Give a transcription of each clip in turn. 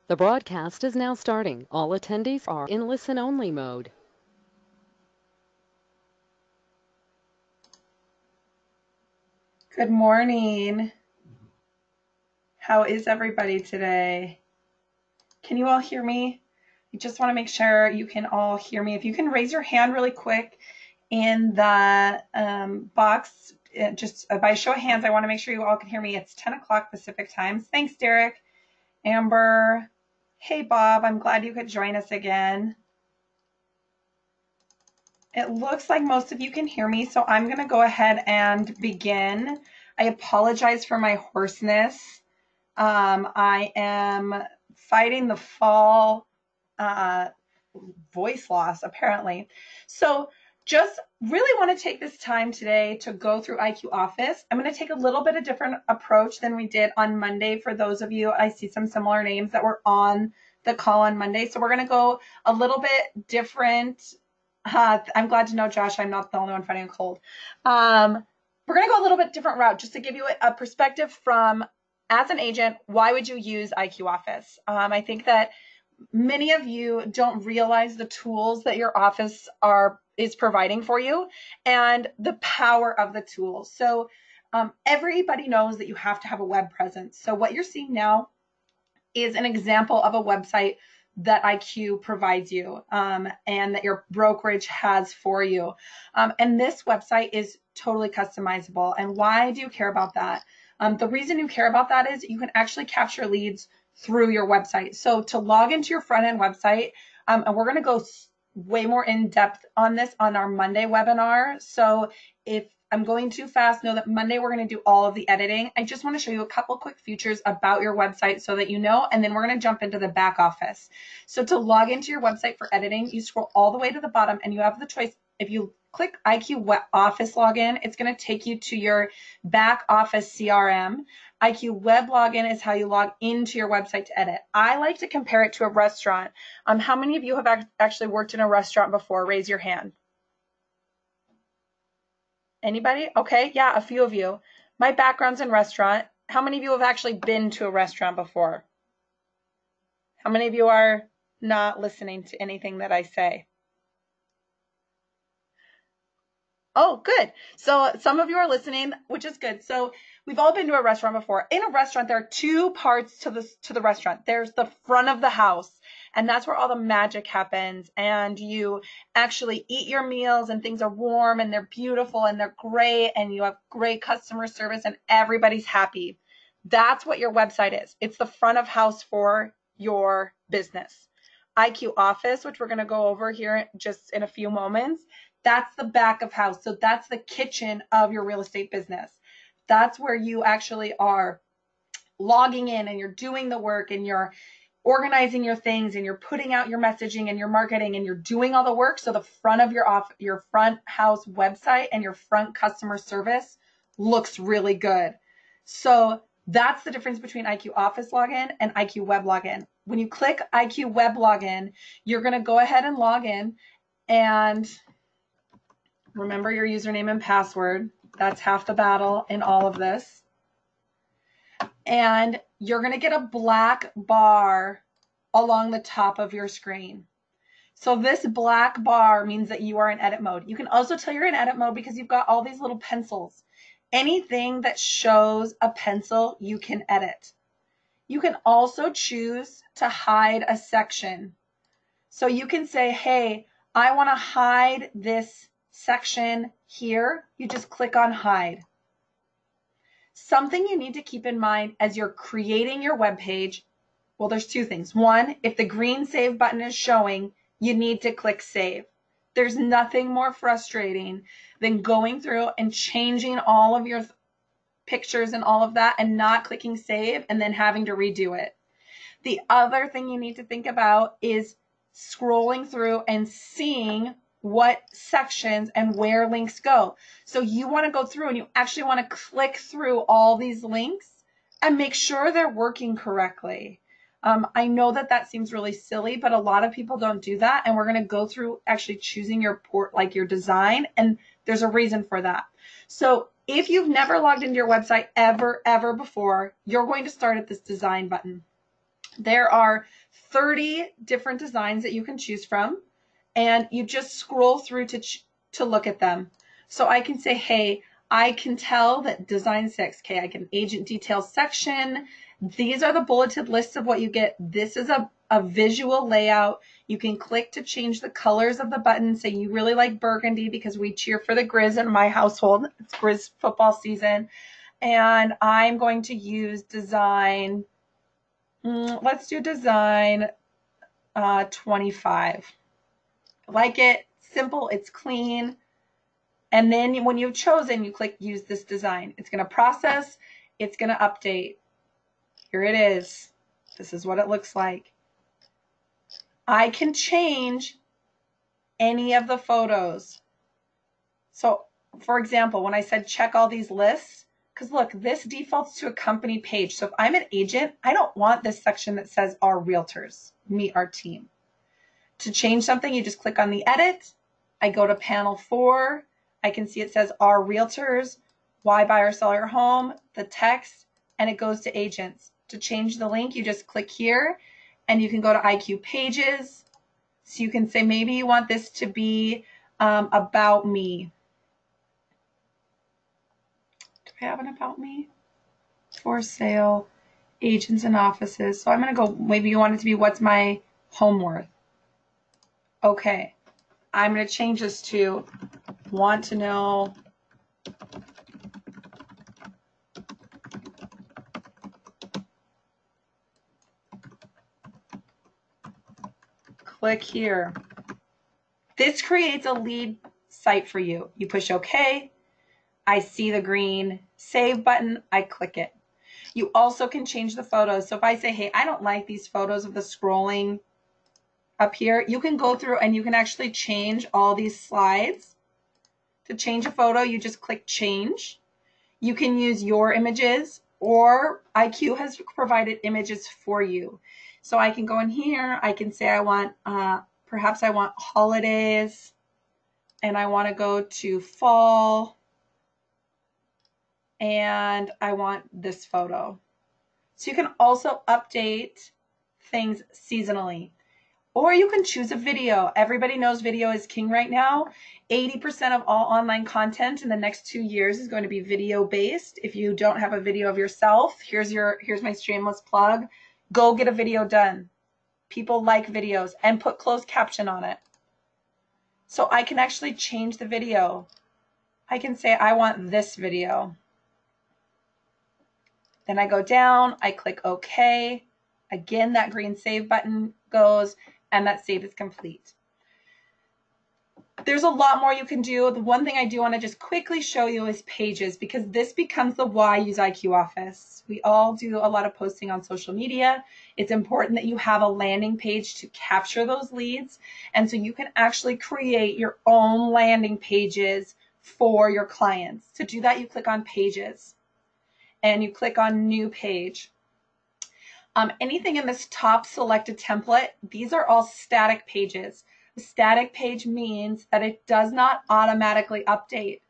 The broadcast is now starting. All attendees are in listen-only mode. Good morning. How is everybody today? Can you all hear me? I just want to make sure you can all hear me. If you can raise your hand really quick in the box, just by show of hands, I want to make sure you all can hear me. It's 10 o'clock Pacific time. Thanks, Derek. Amber. Hey, Bob. I'm glad you could join us again. It looks like most of you can hear me, so I'm going to go ahead and begin. I apologize for my hoarseness. I am fighting the fall voice loss, apparently. So just really want to take this time today to go through IQ Office. I'm going to take a little bit of different approach than we did on Monday. For those of you, I see some similar names that were on the call on Monday. So we're going to go a little bit different. I'm glad to know, Josh, I'm not the only one fighting a cold. We're going to go a little bit different route just to give you a perspective from, as an agent, why would you use IQ Office? I think that many of you don't realize the tools that your office is providing for you and the power of the tools. So everybody knows that you have to have a web presence. So what you're seeing now is an example of a website that IQ provides you and that your brokerage has for you. And this website is totally customizable. And why do you care about that? The reason you care about that is you can actually capture leads through your website. So to log into your front end website, and we're going to go way more in depth on this on our Monday webinar. So if I'm going too fast, know that Monday we're going to do all of the editing. I just want to show you a couple quick features about your website so that you know, and then we're going to jump into the back office. So to log into your website for editing, you scroll all the way to the bottom and you have the choice. If you click IQ Office Login, it's going to take you to your back office CRM. IQ Web Login is how you log into your website to edit. I like to compare it to a restaurant. How many of you have actually worked in a restaurant before? Raise your hand. Anybody? Okay, yeah, a few of you. My background's in restaurant. How many of you have actually been to a restaurant before? How many of you are not listening to anything that I say? Oh, good. So some of you are listening, which is good. So we've all been to a restaurant before. In a restaurant, there are two parts to the restaurant. There's the front of the house, and that's where all the magic happens. And you actually eat your meals, and things are warm, and they're beautiful, and they're great, and you have great customer service, and everybody's happy. That's what your website is. It's the front of house for your business. IQ Office, which we're going to go over here just in a few moments, that's the back of house. So that's the kitchen of your real estate business. That's where you actually are logging in and you're doing the work and you're organizing your things and you're putting out your messaging and your marketing and you're doing all the work. So the front of your front house website and your front customer service looks really good. So that's the difference between IQ Office Login and IQ Web Login. When you click IQ Web Login, you're going to go ahead and log in and remember your username and password. That's half the battle in all of this. And you're going to get a black bar along the top of your screen. So this black bar means that you are in edit mode. You can also tell you're in edit mode because you've got all these little pencils. Anything that shows a pencil, you can edit. You can also choose to hide a section. So you can say, hey, I want to hide this section here. You just click on hide. Something you need to keep in mind as you're creating your web page, well, there's two things. One, if the green save button is showing, you need to click save. There's nothing more frustrating than going through and changing all of your pictures and all of that and not clicking save and then having to redo it. The other thing you need to think about is scrolling through and seeing what sections and where links go. So you want to go through and you actually want to click through all these links and make sure they're working correctly. I know that seems really silly, but a lot of people don't do that. And we're going to go through actually choosing your your design. And there's a reason for that. So if you've never logged into your website ever before, you're going to start at this design button. There are 30 different designs that you can choose from, and you just scroll through to look at them. So I can say, hey, I can tell that design 6, okay, I can agent details section. These are the bulleted lists of what you get. This is a visual layout. You can click to change the colors of the button. Say you really like burgundy because we cheer for the Grizz in my household. It's Grizz football season. And I'm going to use design, let's do design 25. Like it, simple, it's clean. And then when you've chosen, you click use this design. It's going to process, it's going to update. Here it is. This is what it looks like. I can change any of the photos. So for example, when I said check all these lists, because look, this defaults to a company page. So if I'm an agent, I don't want this section that says our realtors, meet our team. To change something, you just click on the edit. I go to panel 4. I can see it says our realtors, why buy or sell your home, the text, and it goes to agents. To change the link, you just click here and you can go to IQ pages. So you can say maybe you want this to be about me. Do I have an about me? For sale, agents and offices. So I'm going to go, maybe you want it to be what's my home worth. Okay, I'm going to change this to want to know click here. This creates a lead site for you. You push OK. I see the green save button. I click it. You also can change the photos. So if I say, hey, I don't like these photos of the scrolling up here, you can go through and you can actually change all these slides. To change a photo, you just click change. You can use your images, or IQ has provided images for you. So I can go in here, I can say I want, perhaps I want holidays, and I want to go to fall, and I want this photo. So you can also update things seasonally. Or you can choose a video. Everybody knows video is king right now. 80% of all online content in the next 2 years is going to be video based. If you don't have a video of yourself, here's my shameless plug. Go get a video done. People like videos, and put closed caption on it. So I can actually change the video. I can say I want this video. Then I go down, I click OK. Again, that green save button goes, and that save is complete. There's a lot more you can do. The one thing I do want to just quickly show you is pages, because this becomes the why use IQ Office. We all do a lot of posting on social media. It's important that you have a landing page to capture those leads. And so you can actually create your own landing pages for your clients. To do that, you click on pages and you click on new page. Anything in this top selected template, these are all static pages. A static page means that it does not automatically update.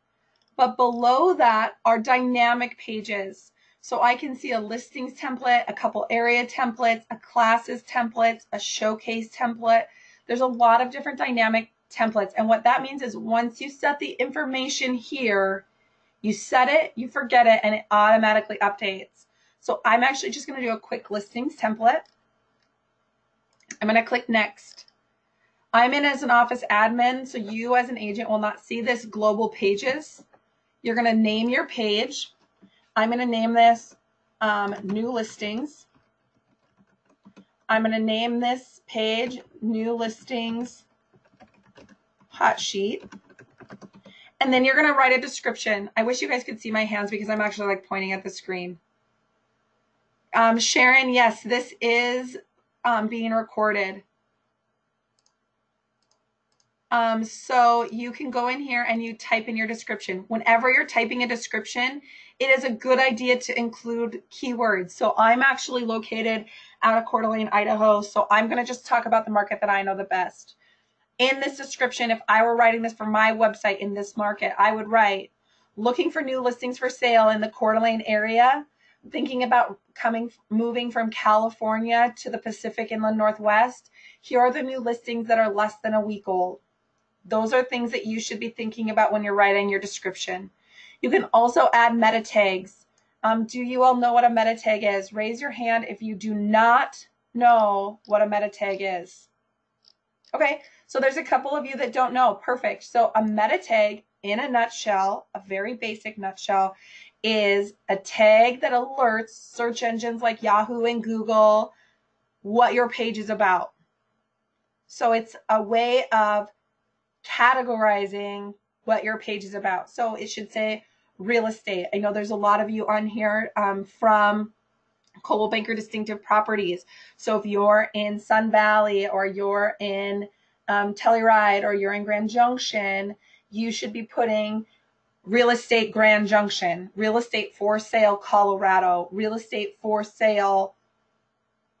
But below that are dynamic pages. So I can see a listings template, a couple area templates, a classes template, a showcase template. There's a lot of different dynamic templates. And what that means is once you set the information here, you set it, you forget it, and it automatically updates. So I'm actually just going to do a quick listings template. I'm going to click next. I'm in as an office admin, so you as an agent will not see this global pages. You're going to name your page. I'm going to name this new listings. I'm going to name this page new listings hot sheet. And then you're going to write a description. I wish you guys could see my hands because I'm actually like pointing at the screen. Sharon, yes, this is being recorded. So you can go in here and you type in your description. Whenever you're typing a description, it is a good idea to include keywords. So I'm actually located out of Coeur d'Alene, Idaho. So I'm going to just talk about the market that I know the best. In this description, if I were writing this for my website in this market, I would write, looking for new listings for sale in the Coeur d'Alene area. thinking about moving from California to the Pacific Inland Northwest, here are the new listings that are less than a week old. Those are things that you should be thinking about when you're writing your description. You can also add meta tags. Do you all know what a meta tag is? Raise your hand if you do not know what a meta tag is. Okay, so there's a couple of you that don't know. Perfect. So a meta tag, in a nutshell, a very basic nutshell, is a tag that alerts search engines like Yahoo and Google what your page is about. So it's a way of categorizing what your page is about. So it should say real estate. I know there's a lot of you on here from Coldwell Banker Distinctive Properties. So if you're in Sun Valley, or you're in Telluride, or you're in Grand Junction, you should be putting real estate Grand Junction, real estate for sale Colorado, real estate for sale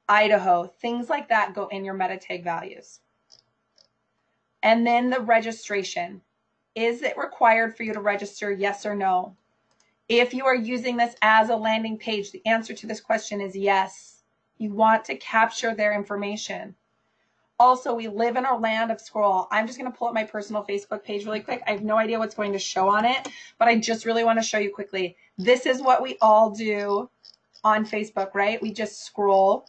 Idaho. Things like that go in your meta tag values. And then the registration. Is it required for you to register? Yes or no? If you are using this as a landing page, the answer to this question is yes. You want to capture their information. Also, we live in a land of scroll. I'm just going to pull up my personal Facebook page really quick. I have no idea what's going to show on it, but I just really want to show you quickly. This is what we all do on Facebook, right? We just scroll.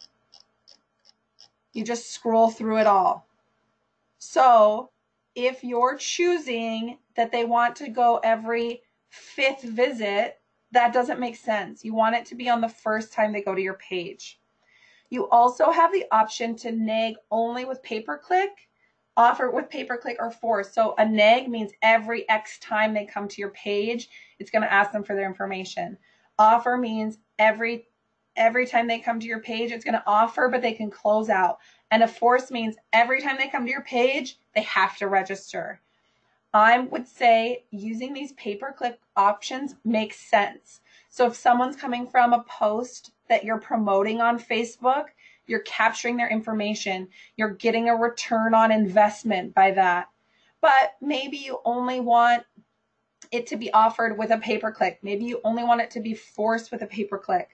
You just scroll through it all. So if you're choosing that they want to go every 5th visit, that doesn't make sense. You want it to be on the first time they go to your page. You also have the option to nag only with pay-per-click, offer with pay-per-click, or force. So a nag means every X time they come to your page, it's going to ask them for their information. Offer means every time they come to your page, it's going to offer, but they can close out. And a force means every time they come to your page, they have to register. I would say using these pay-per-click options makes sense. So if someone's coming from a post that you're promoting on Facebook, you're capturing their information. You're getting a return on investment by that. But maybe you only want it to be offered with a pay-per-click. Maybe you only want it to be forced with a pay-per-click.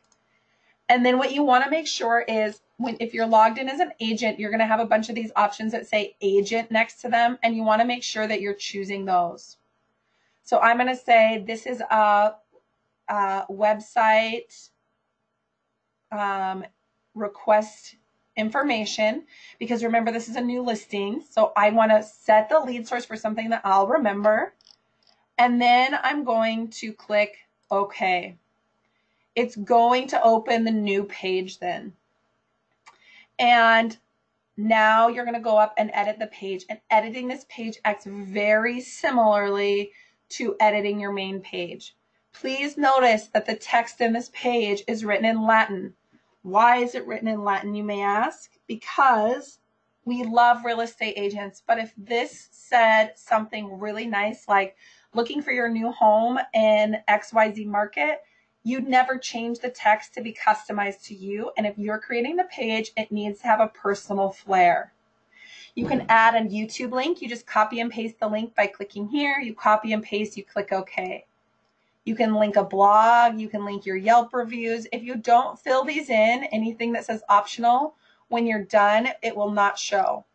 And then what you want to make sure is if you're logged in as an agent, you're going to have a bunch of these options that say agent next to them, and you want to make sure that you're choosing those. So I'm going to say this is a website request information, because remember, this is a new listing. So I want to set the lead source for something that I'll remember. And then I'm going to click OK. It's going to open the new page then. And now you're going to go up and edit the page. And editing this page acts very similarly to editing your main page. Please notice that the text in this page is written in Latin. Why is it written in Latin, you may ask? Because we love real estate agents. But if this said something really nice like looking for your new home in XYZ market, you'd never change the text to be customized to you. And if you're creating the page, it needs to have a personal flair. You can add a YouTube link. You just copy and paste the link by clicking here. You copy and paste, you click OK. You can link a blog. You can link your Yelp reviews. If you don't fill these in, anything that says optional, when you're done, it will not show.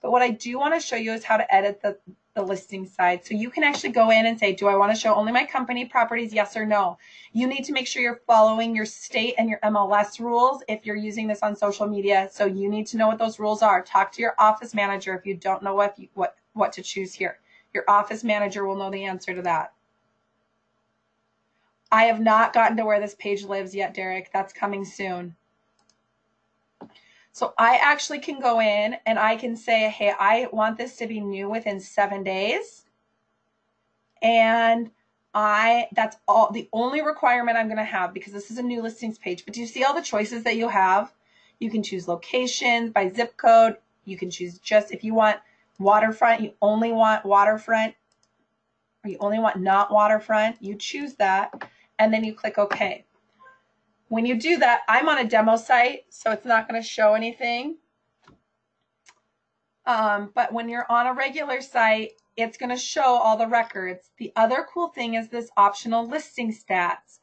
But what I do want to show you is how to edit the listing side. So you can actually go in and say, do I want to show only my company properties? Yes or no. You need to make sure you're following your state and your MLS rules if you're using this on social media. So you need to know what those rules are. Talk to your office manager if you don't know what to choose here. Your office manager will know the answer to that. I have not gotten to where this page lives yet, Derek. That's coming soon. So I actually can go in and I can say, hey, I want this to be new within 7 days. And that's the only requirement I'm going to have, because this is a new listings page. But do you see all the choices that you have? You can choose locations by zip code. You can choose just if you want waterfront, you only want waterfront, or you only want not waterfront. You choose that, and then you click OK. When you do that, I'm on a demo site, so it's not going to show anything. But when you're on a regular site, it's going to show all the records. The other cool thing is this optional listing stats.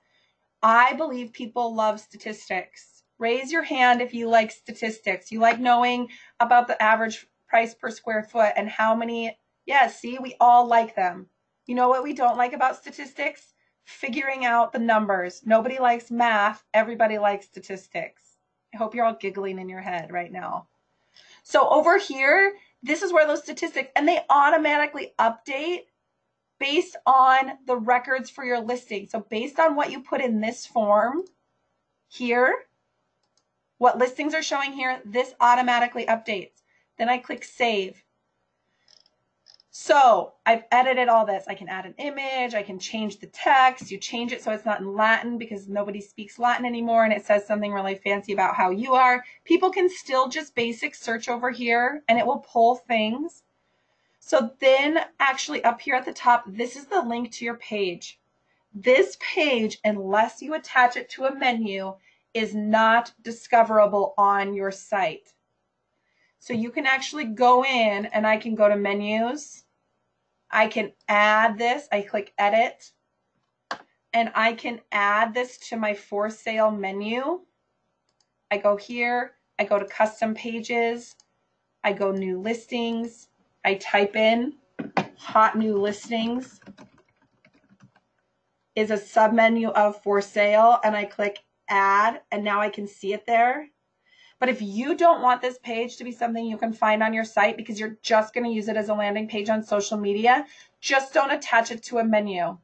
I believe people love statistics. Raise your hand if you like statistics. You like knowing about the average price per square foot and how many. Yeah, see, we all like them. You know what we don't like about statistics? Figuring out the numbers. Nobody likes math. Everybody likes statistics. I hope you're all giggling in your head right now. So over here, this is where those statistics, and they automatically update based on the records for your listing. So based on what you put in this form here, what listings are showing here, this automatically updates. Then I click save. So I've edited all this. I can add an image, I can change the text. You change it so it's not in Latin because nobody speaks Latin anymore and it says something really fancy about how you are. People can still just basic search over here and it will pull things. So then actually up here at the top, this is the link to your page. This page, unless you attach it to a menu, is not discoverable on your site. So you can actually go in and I can go to menus. I can add this. I click edit and I can add this to my for sale menu. I go here, I go to custom pages, I go new listings, I type in hot new listings is a submenu of for sale and I click add and now I can see it there. But if you don't want this page to be something you can find on your site because you're just going to use it as a landing page on social media, just don't attach it to a menu.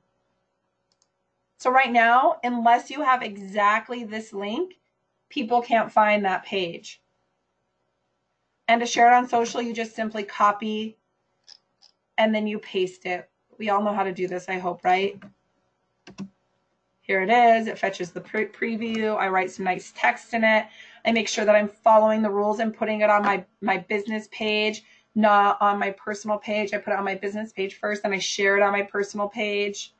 So right now, unless you have exactly this link, people can't find that page. And to share it on social, you just simply copy and then you paste it. We all know how to do this, I hope, right? Here it is. It fetches the preview. I write some nice text in it. I make sure that I'm following the rules and putting it on my business page, not on my personal page. I put it on my business page first, and I share it on my personal page.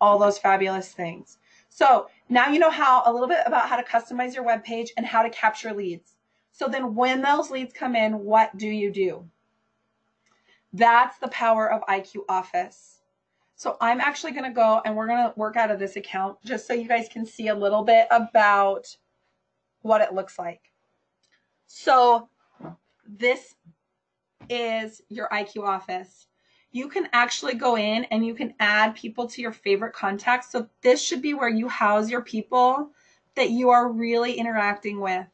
All those fabulous things. So now you know a little bit about how to customize your web page and how to capture leads. So then when those leads come in, what do you do? That's the power of IQ Office. So I'm actually going to go and we're going to work out of this account just so you guys can see a little bit about what it looks like. So this is your IQ Office. You can actually go in and you can add people to your favorite contacts. So this should be where you house your people that you are really interacting with.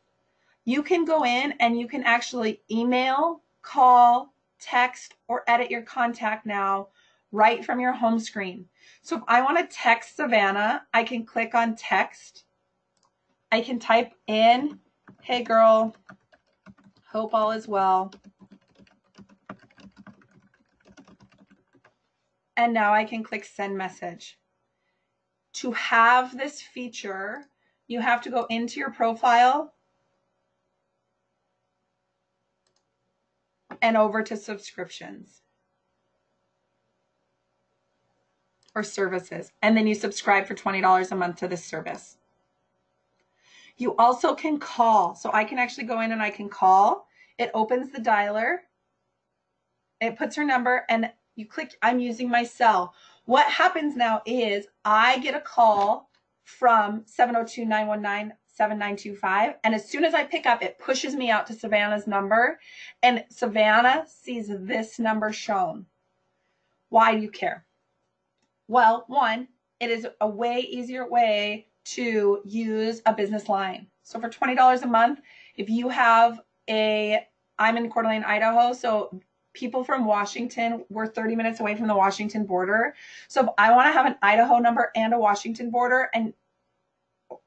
You can go in and you can actually email, call, text, or edit your contact now right from your home screen. So if I want to text Savannah, I can click on text. I can type in, hey girl, hope all is well. And now I can click send message. To have this feature, you have to go into your profile and over to subscriptions or services. And then you subscribe for $20 a month to this service. You also can call. So I can actually go in and I can call. It opens the dialer. It puts her number and you click, I'm using my cell. What happens now is I get a call from 702-919-7925. And as soon as I pick up, it pushes me out to Savannah's number. And Savannah sees this number shown. Why do you care? Well, one, it is a way easier way to use a business line. So for $20 a month, if you have I'm in Coeur d'Alene, Idaho, so people from Washington, we're 30 minutes away from the Washington border. So if I want to have an Idaho number and a Washington border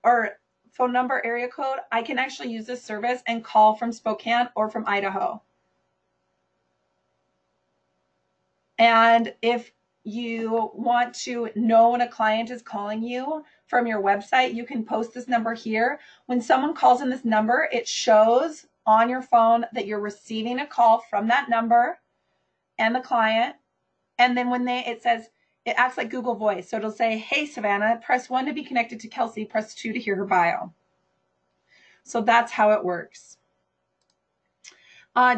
or phone number area code, I can actually use this service and call from Spokane or from Idaho. And if you want to know when a client is calling you from your website, you can post this number here. When someone calls in this number, it shows on your phone that you're receiving a call from that number and the client. And then when it acts like Google Voice. So it'll say, hey, Savannah, press 1 to be connected to Kelsey, press 2 to hear her bio. So that's how it works.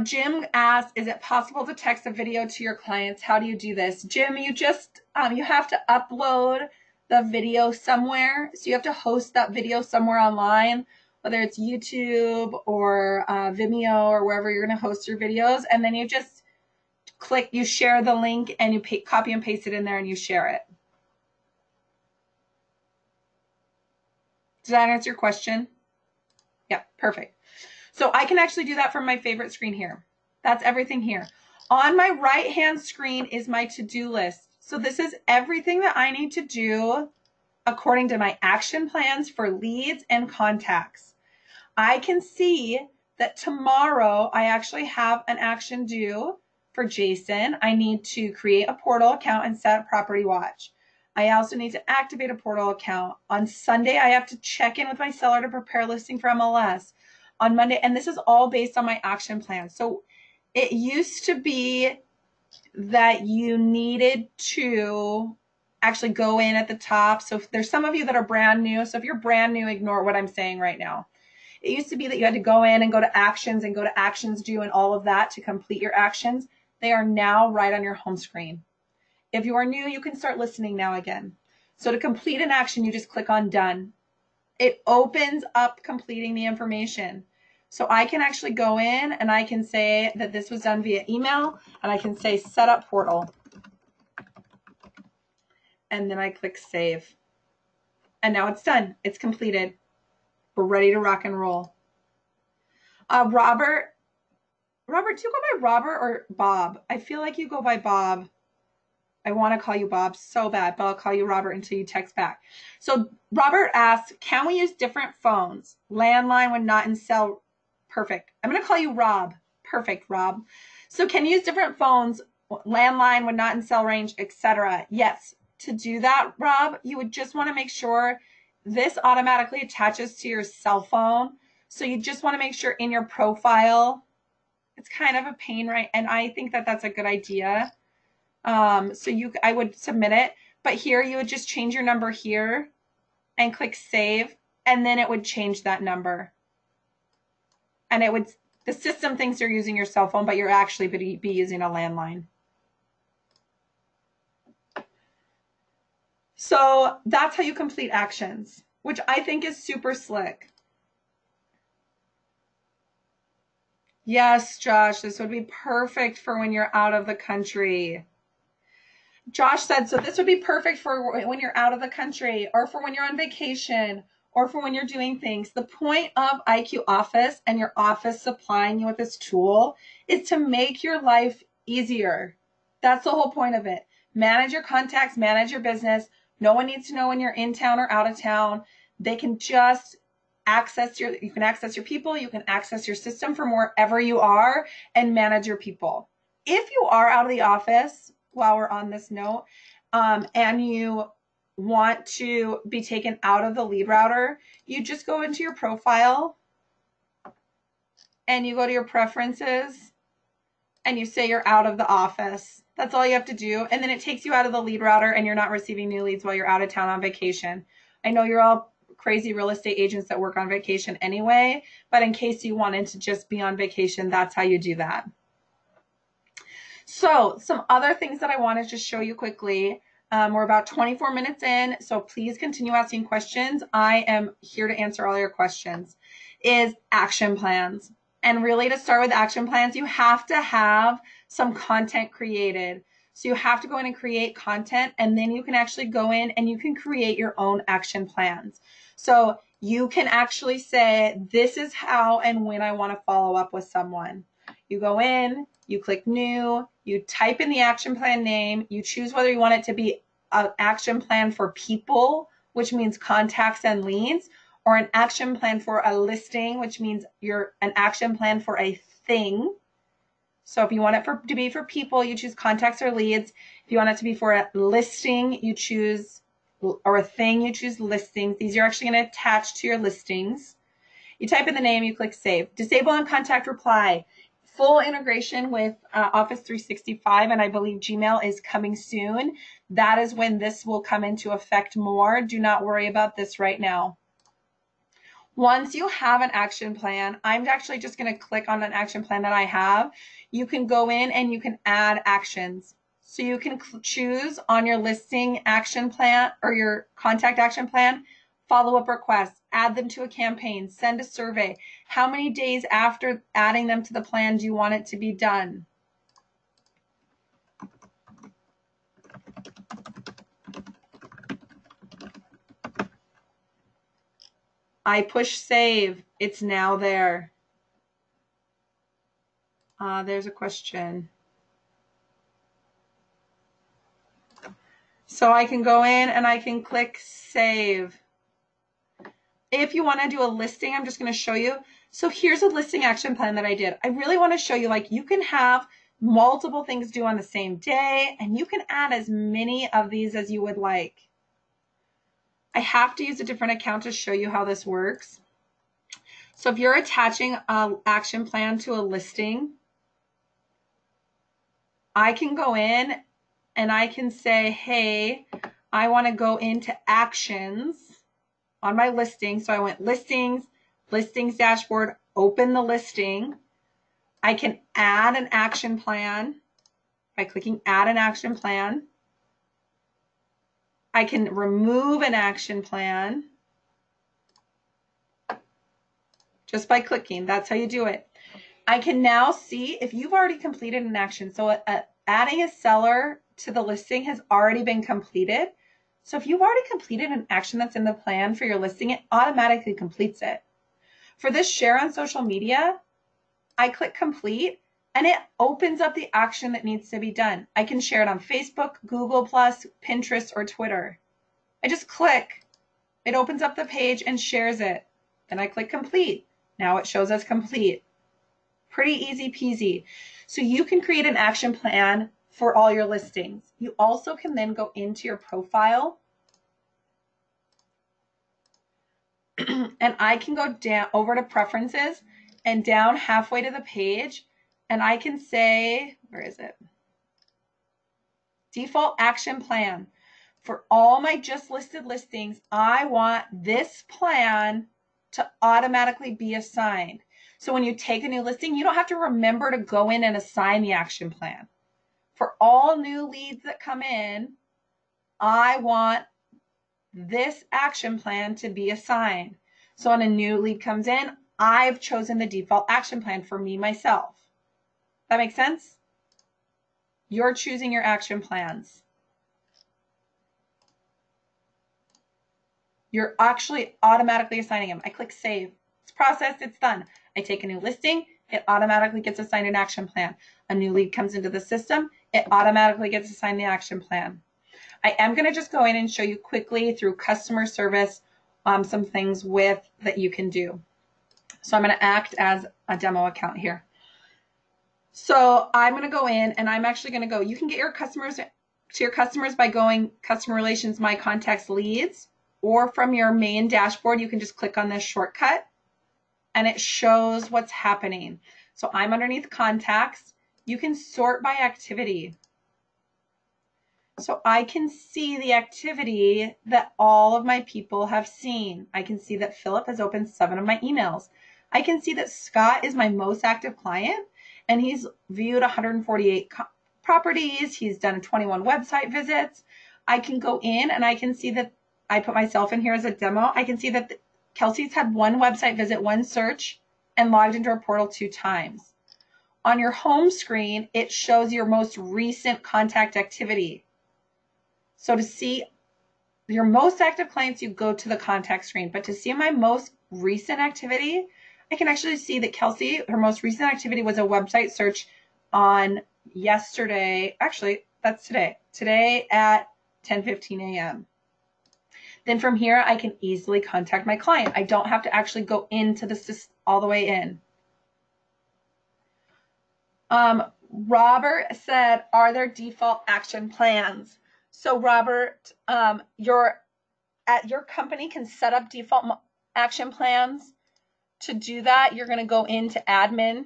Jim asked, is it possible to text a video to your clients? How do you do this? Jim, you just, you have to upload the video somewhere. So you have to host that video somewhere online, whether it's YouTube or Vimeo or wherever you're going to host your videos. And then you just click, you share the link, and you copy and paste it in there and you share it. Does that answer your question? Yeah, perfect. So I can actually do that from my favorite screen here. That's everything here. On my right-hand screen is my to-do list. So this is everything that I need to do according to my action plans for leads and contacts. I can see that tomorrow I actually have an action due for Jason. I need to create a portal account and set up Property Watch. I also need to activate a portal account. On Sunday, I have to check in with my seller to prepare a listing for MLS. On Monday, and this is all based on my action plan. So it used to be that you needed to actually go in at the top. So if there's some of you that are brand new, so if you're brand new, ignore what I'm saying right now. It used to be that you had to go in and go to actions and go to actions due and all of that to complete your actions. They are now right on your home screen. If you are new, you can start listening now again. So to complete an action, you just click on done. It opens up completing the information. So I can actually go in and I can say that this was done via email, and I can say set up portal. And then I click save. And now it's done. It's completed. We're ready to rock and roll. Robert, do you go by Robert or Bob? I feel like you go by Bob. I want to call you Bob so bad, but I'll call you Robert until you text back. So Robert asks, can we use different phones? Landline when not in cell. Perfect. I'm going to call you Rob. Perfect, Rob. So can you use different phones, landline when not in cell range, etc.? Yes. To do that, Rob, you would just want to make sure this automatically attaches to your cell phone. So you just want to make sure in your profile, it's kind of a pain, right? And I think that that's a good idea. I would submit it, but here you would just change your number here and click save, and then it would change that number. And it would, the system thinks you're using your cell phone, but you're actually be using a landline. So that's how you complete actions, which I think is super slick. Yes, Josh, this would be perfect for when you're out of the country. Josh said, so this would be perfect for when you're out of the country, or for when you're on vacation, or for when you're doing things. The point of IQ Office and your office supplying you with this tool is to make your life easier. That's the whole point of it. Manage your contacts, manage your business. No one needs to know when you're in town or out of town. They can just you can access your people, you can access your system from wherever you are and manage your people. If you are out of the office, while we're on this note, and you want to be taken out of the lead router, you just go into your profile and you go to your preferences and you say you're out of the office. That's all you have to do. And then it takes you out of the lead router and you're not receiving new leads while you're out of town on vacation. I know you're all crazy real estate agents that work on vacation anyway, but in case you wanted to just be on vacation, that's how you do that. So some other things that I want to just show you quickly. We're about 24 minutes in, so please continue asking questions. I am here to answer all your questions. Is action plans. And really, to start with action plans, you have to have some content created. So you have to go in and create content, and then you can actually go in and you can create your own action plans. So you can actually say, this is how and when I want to follow up with someone. You go in, you click new, you type in the action plan name, you choose whether you want it to be an action plan for people, which means contacts and leads, or an action plan for a listing, which means you're an action plan for a thing. So if you want it to be for people, you choose contacts or leads. If you want it to be for a listing, you choose, or a thing, you choose listings. These are actually going to attach to your listings. You type in the name, you click save. Disable on contact reply. Full integration with Office 365, and I believe Gmail is coming soon. That is when this will come into effect more. Do not worry about this right now. Once you have an action plan, I'm actually just going to click on an action plan that I have. You can go in and you can add actions. So you can choose on your listing action plan or your contact action plan, follow-up requests, add them to a campaign, send a survey. How many days after adding them to the plan do you want it to be done? I push save. It's now there. There's a question. So I can go in and I can click save. If you want to do a listing, I'm just going to show you. So here's a listing action plan that I did. I really want to show you, like, you can have multiple things due on the same day, and you can add as many of these as you would like. I have to use a different account to show you how this works. So if you're attaching an action plan to a listing, I can go in and I can say, hey, I want to go into actions on my listing. So I went listings, listings dashboard, open the listing. I can add an action plan by clicking add an action plan. I can remove an action plan just by clicking. That's how you do it. I can now see if you've already completed an action. So adding a seller to the listing has already been completed. So if you've already completed an action that's in the plan for your listing, it automatically completes it. For this share on social media, I click complete and it opens up the action that needs to be done. I can share it on Facebook, Google+, Pinterest, or Twitter. I just click, it opens up the page and shares it. Then I click complete. Now it shows as complete. Pretty easy peasy. So you can create an action plan for all your listings. You also can then go into your profile and I can go down over to preferences and down halfway to the page and I can say, where is it? Default action plan. For all my just listed listings, I want this plan to automatically be assigned. So when you take a new listing, you don't have to remember to go in and assign the action plan. For all new leads that come in, I want this action plan to be assigned. So when a new lead comes in, I've chosen the default action plan for me, myself. That makes sense? You're choosing your action plans. You're actually automatically assigning them. I click save. It's processed, it's done. I take a new listing, it automatically gets assigned an action plan. A new lead comes into the system, it automatically gets assigned the action plan. I am going to just go in and show you quickly through customer service some things that you can do. So I'm going to act as a demo account here. So I'm going to go in and I'm actually going to go, you can get your customers to your customers by going customer relations, my contacts, leads, or from your main dashboard, you can just click on this shortcut and it shows what's happening. So I'm underneath contacts. You can sort by activity. So I can see the activity that all of my people have seen. I can see that Philip has opened 7 of my emails. I can see that Scott is my most active client and he's viewed 148 properties. He's done 21 website visits. I can go in and I can see that I put myself in here as a demo. I can see that Kelsey's had 1 website visit, 1 search, and logged into her portal 2 times. On your home screen, it shows your most recent contact activity. So to see your most active clients, you go to the contact screen. But to see my most recent activity, I can actually see that Kelsey, her most recent activity was a website search on yesterday. Actually, that's today. Today at 10:15 a.m. Then from here, I can easily contact my client. I don't have to actually go into the system all the way in. Robert said, are there default action plans? So Robert, your company can set up default action plans. To do that, you're going to go into admin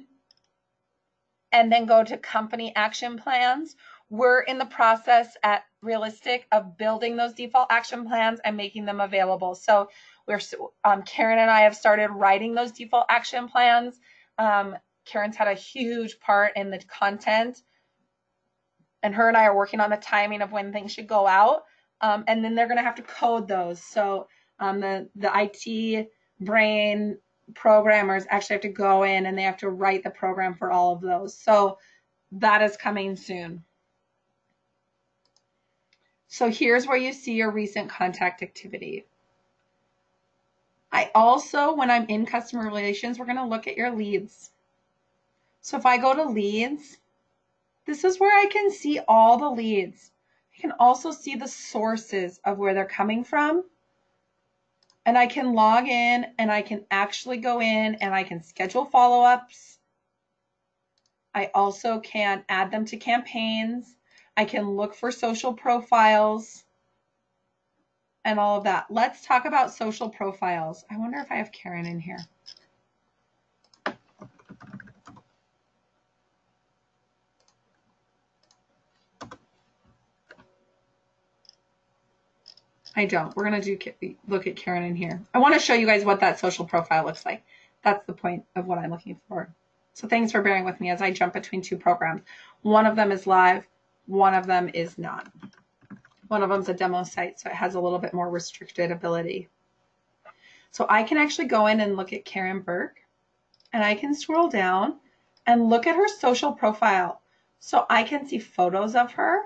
and then go to company action plans. We're in the process at Realistic of building those default action plans and making them available. So Karen and I have started writing those default action plans. Karen's had a huge part in the content and her and I are working on the timing of when things should go out. And then they're going to have to code those. So the IT brain programmers actually have to go in and they have to write the program for all of those. So that is coming soon. So here's where you see your recent contact activity. I also, when I'm in customer relations, we're going to look at your leads. So if I go to leads, this is where I can see all the leads. I can also see the sources of where they're coming from. And I can log in and I can actually go in and I can schedule follow-ups. I also can add them to campaigns. I can look for social profiles and all of that. Let's talk about social profiles. I wonder if I have Karen in here. I don't. We're going to look at Karen in here. I want to show you guys what that social profile looks like. That's the point of what I'm looking for. So thanks for bearing with me as I jump between two programs. One of them is live. One of them is not. One of them is a demo site, so it has a little bit more restricted ability. So I can actually go in and look at Karen Burke, and I can scroll down and look at her social profile. So I can see photos of her.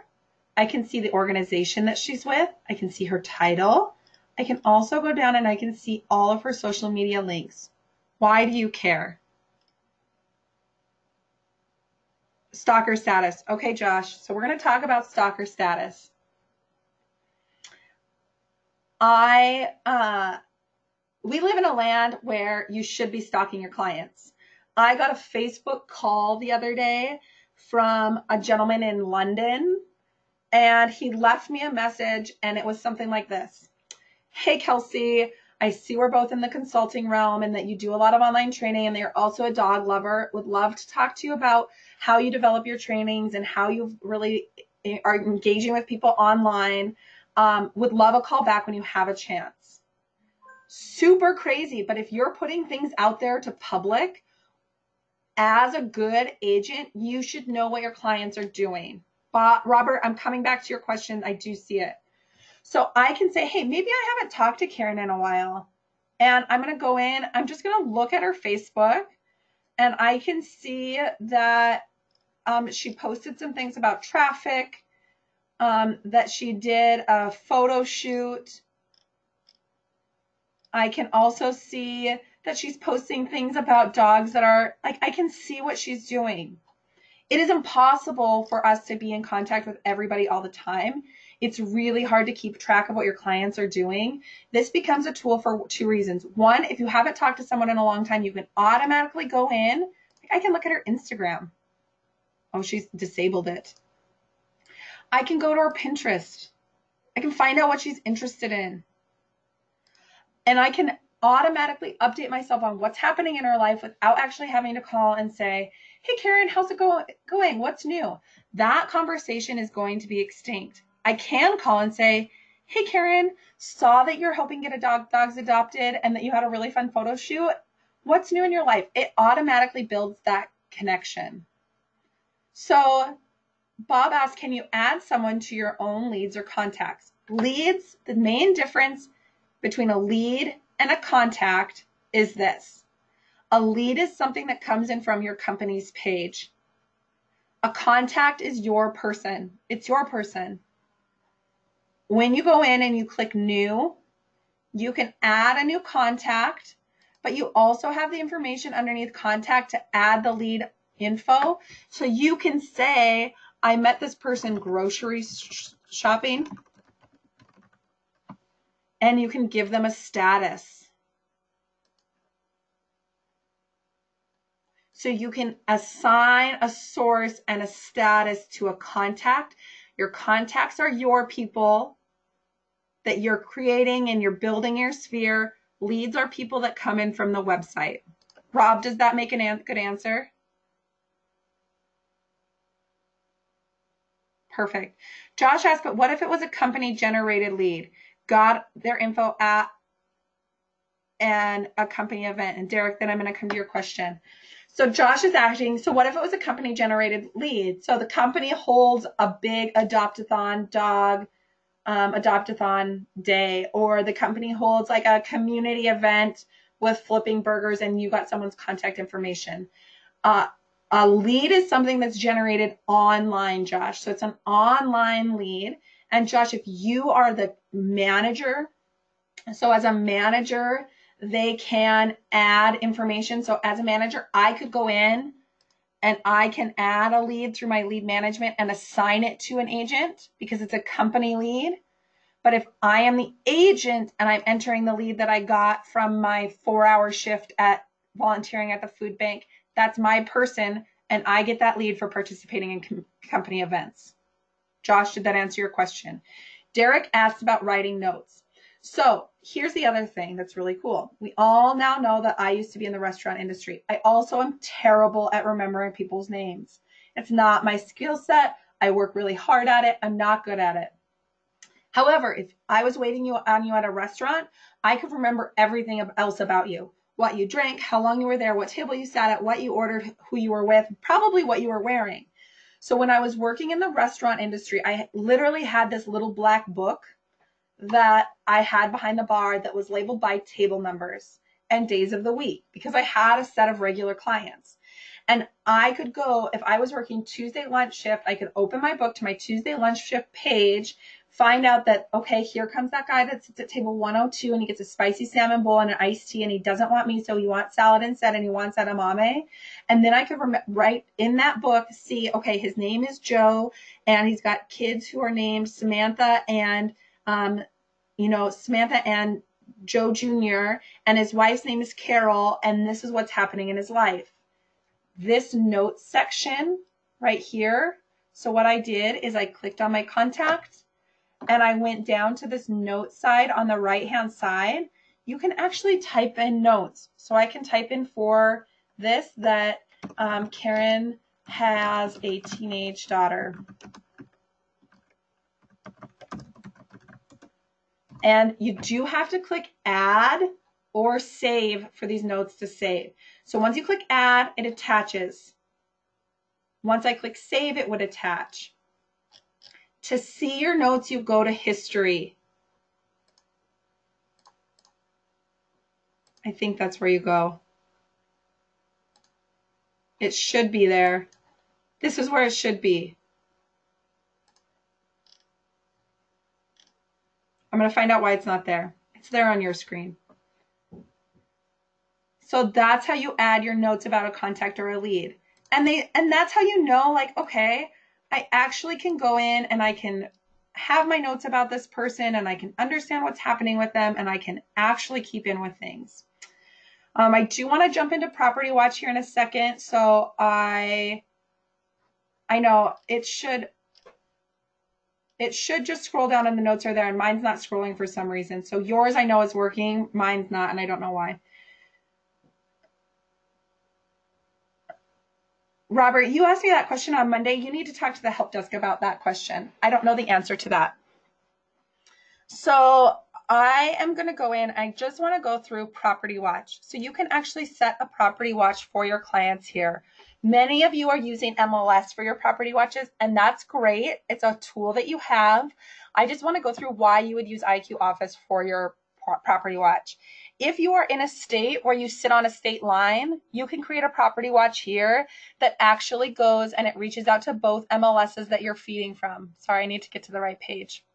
I can see the organization that she's with. I can see her title. I can also go down and I can see all of her social media links. Why do you care? Stalker status. Okay, Josh. So we're going to talk about stalker status. We live in a land where you should be stalking your clients. I got a Facebook call the other day from a gentleman in London, and he left me a message, and it was something like this. Hey, Kelsey, I see we're both in the consulting realm and that you do a lot of online training and that you're also a dog lover. Would love to talk to you about how you develop your trainings and how you really are engaging with people online. Would love a call back when you have a chance. Super crazy, but if you're putting things out there to public, as a good agent, you should know what your clients are doing. Robert, I'm coming back to your question. I do see it. So I can say, hey, maybe I haven't talked to Karen in a while. And I'm going to go in. I'm just going to look at her Facebook. And I can see that she posted some things about traffic, that she did a photo shoot. I can also see that she's posting things about dogs that are, like, I can see what she's doing. It is impossible for us to be in contact with everybody all the time. It's really hard to keep track of what your clients are doing. This becomes a tool for two reasons. One, if you haven't talked to someone in a long time, you can automatically go in. I can look at her Instagram. Oh, she's disabled it. I can go to her Pinterest. I can find out what she's interested in. And I can automatically update myself on what's happening in her life without actually having to call and say, hey, Karen, how's it going? What's new? That conversation is going to be extinct. I can call and say, hey, Karen, saw that you're helping get dogs adopted and that you had a really fun photo shoot. What's new in your life? It automatically builds that connection. So Bob asked, can you add someone to your own leads or contacts? Leads, the main difference between a lead and a contact is this. A lead is something that comes in from your company's page. A contact is your person. It's your person. When you go in and you click new, you can add a new contact, but you also have the information underneath contact to add the lead info. So you can say, I met this person grocery shopping, and you can give them a status. So you can assign a source and a status to a contact. Your contacts are your people that you're creating and you're building your sphere. Leads are people that come in from the website. Rob, does that make a good answer? Perfect. Josh asked, but what if it was a company generated lead? Got their info at and a company event. And Derek, then I'm going to come to your question. So Josh is asking, so what if it was a company generated lead? So the company holds a big adopt-a-thon dog, adopt-a-thon day, or the company holds like a community event with flipping burgers and you got someone's contact information. A lead is something that's generated online, Josh. So it's an online lead. And Josh, if you are the manager, so as a manager, they can add information. So as a manager, I could go in and I can add a lead through my lead management and assign it to an agent because it's a company lead. But if I am the agent and I'm entering the lead that I got from my 4-hour shift at volunteering at the food bank, that's my person, and I get that lead for participating in company events. Josh, did that answer your question? Derek asked about writing notes. So here's the other thing that's really cool. We all now know that I used to be in the restaurant industry. I also am terrible at remembering people's names. It's not my skill set. I work really hard at it. I'm not good at it. However, if I was waiting on you at a restaurant, I could remember everything else about you. What you drank, how long you were there, what table you sat at, what you ordered, who you were with, probably what you were wearing. So when I was working in the restaurant industry, I literally had this little black book that I had behind the bar that was labeled by table numbers and days of the week because I had a set of regular clients. And I could go, if I was working Tuesday lunch shift, I could open my book to my Tuesday lunch shift page, find out that, okay, here comes that guy that sits at table 102 and he gets a spicy salmon bowl and an iced tea and he doesn't want miso, he wants salad instead and he wants edamame. And then I could write in that book, see, okay, his name is Joe and he's got kids who are named Samantha and Samantha and Joe Jr. and his wife's name is Carol, and this is what's happening in his life. This notes section right here. So what I did is I clicked on my contact and I went down to this note side on the right-hand side. You can actually type in notes. So I can type in for this that Karen has a teenage daughter. And you do have to click add or save for these notes to save. So once you click add, it attaches. Once I click save, it would attach. To see your notes, you go to history. I think that's where you go. It should be there. This is where it should be. I'm going to find out why it's not there. It's there on your screen. So that's how you add your notes about a contact or a lead. And that's how you know, like, okay, I actually can go in and I can have my notes about this person and I can understand what's happening with them and I can actually keep in with things. I do want to jump into Property Watch here in a second. So I know it should just scroll down and the notes are there and mine's not scrolling for some reason. So yours I know is working, mine's not, and I don't know why. Robert, you asked me that question on Monday. You need to talk to the help desk about that question. I don't know the answer to that. So I am going to go in. I just want to go through Property Watch. So you can actually set a Property Watch for your clients here. Many of you are using MLS for your property watches, and that's great. It's a tool that you have. I just want to go through why you would use IQ Office for your property watch. If you are in a state where you sit on a state line, you can create a property watch here that actually goes and it reaches out to both MLSs that you're feeding from. Sorry, I need to get to the right page.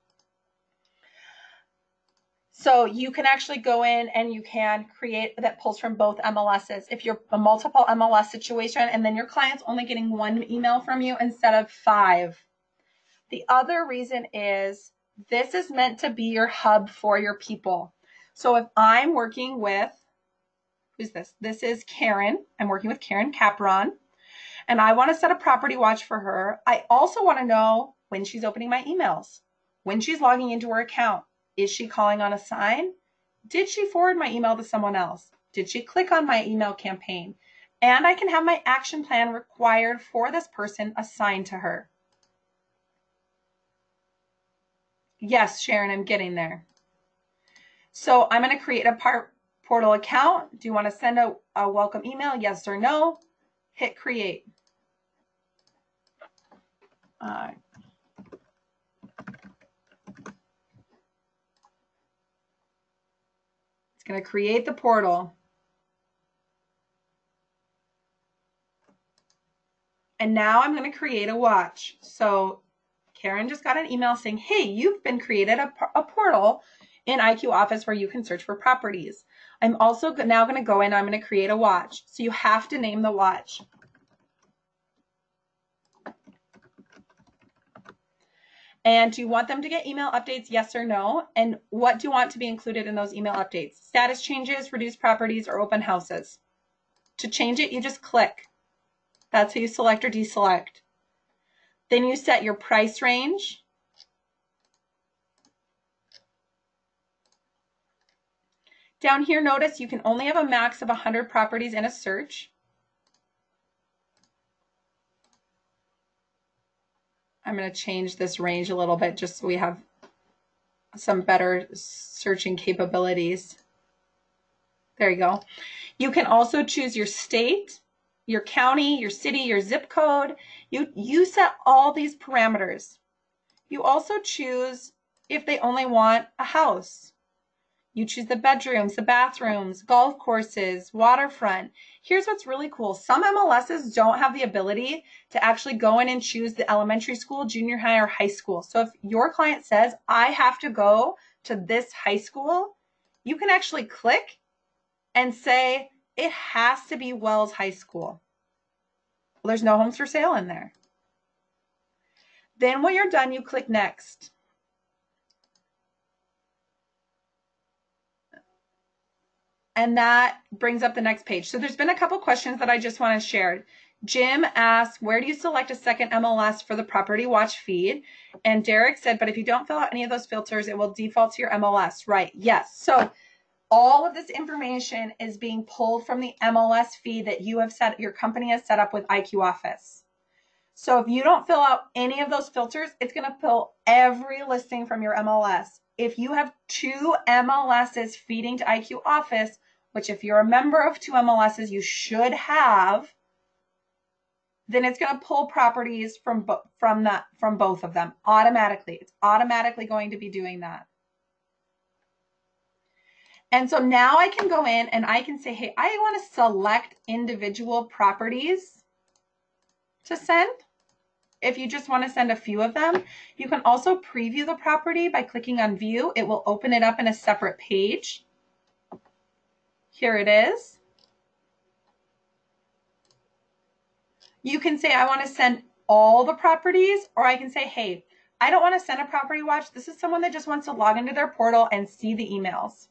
So you can actually go in and you can create that pulls from both MLSs. If you're a multiple MLS situation and then your client's only getting one email from you instead of 5. The other reason is this is meant to be your hub for your people. So if I'm working with, who's this? This is Karen. I'm working with Karen Capron and I want to set a property watch for her. I also want to know when she's opening my emails, when she's logging into her account. Is she calling on a sign? Did she forward my email to someone else? Did she click on my email campaign? And I can have my action plan required for this person assigned to her. Yes, Sharon, I'm getting there. So I'm going to create a portal account. Do you want to send a welcome email? Yes or no? hit create. It's going to create the portal. And now I'm going to create a watch. So Karen just got an email saying, hey, you've been created a portal in IQ Office where you can search for properties. I'm also now going to go in and I'm going to create a watch. So you have to name the watch. And do you want them to get email updates, yes or no? And what do you want to be included in those email updates? Status changes, reduced properties, or open houses? To change it, you just click. That's how you select or deselect. Then you set your price range. Down here, notice you can only have a max of 100 properties in a search. I'm going to change this range a little bit just so we have some better searching capabilities. There you go. You can also choose your state, your county, your city, your zip code. You set all these parameters. You also choose if they only want a house. You choose the bedrooms, the bathrooms, golf courses, waterfront. Here's what's really cool. Some MLSs don't have the ability to actually go in and choose the elementary school, junior high, or high school. So if your client says, I have to go to this high school, you can actually click and say, it has to be Wells High School. Well, there's no homes for sale in there. Then when you're done, you click next. And that brings up the next page. So there's been a couple questions that I just want to share. Jim asked, where do you select a second MLS for the property watch feed? And Derek said, but if you don't fill out any of those filters, it will default to your MLS. Right, yes. So all of this information is being pulled from the MLS feed that you have set, your company has set up with IQ Office. So if you don't fill out any of those filters, it's going to pull every listing from your MLS. If you have 2 MLSs feeding to IQ Office, which if you're a member of 2 MLSs, you should have, then it's going to pull properties from both of them automatically. It's automatically going to be doing that. And so now I can go in and I can say, hey, I want to select individual properties to send. If you just want to send a few of them, you can also preview the property by clicking on view. It will open it up in a separate page. Here it is. You can say, I want to send all the properties, or I can say, hey, I don't want to send a property watch. This is someone that just wants to log into their portal and see the emails.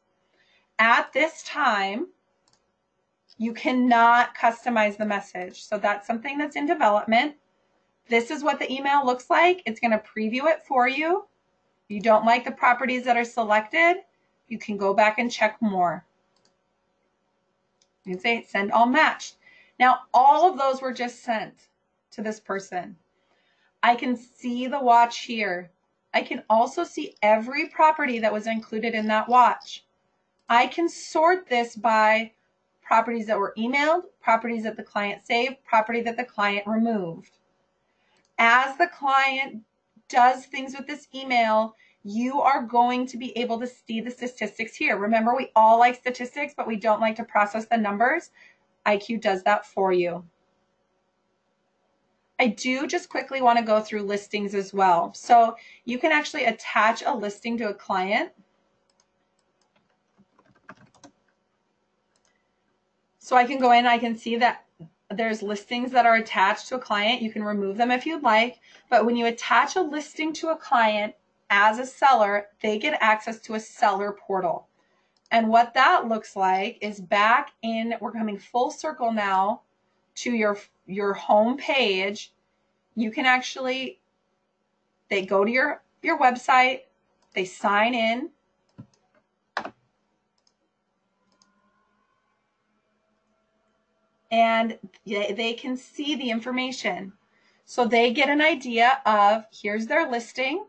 At this time, you cannot customize the message. So that's something that's in development. This is what the email looks like. It's going to preview it for you. If you don't like the properties that are selected, you can go back and check more. You can say send all matched. Now, all of those were just sent to this person. I can see the watch here. I can also see every property that was included in that watch. I can sort this by properties that were emailed, properties that the client saved, property that the client removed. As the client does things with this email, you are going to be able to see the statistics here. Remember, we all like statistics, but we don't like to process the numbers. IQ does that for you. I do just quickly want to go through listings as well. So you can actually attach a listing to a client. So I can go in, I can see that there's listings that are attached to a client. You can remove them if you'd like, but when you attach a listing to a client as a seller, they get access to a seller portal. And what that looks like is back in, we're coming full circle now to your home page. You can actually, they go to your website, they sign in, and they can see the information. So they get an idea of, here's their listing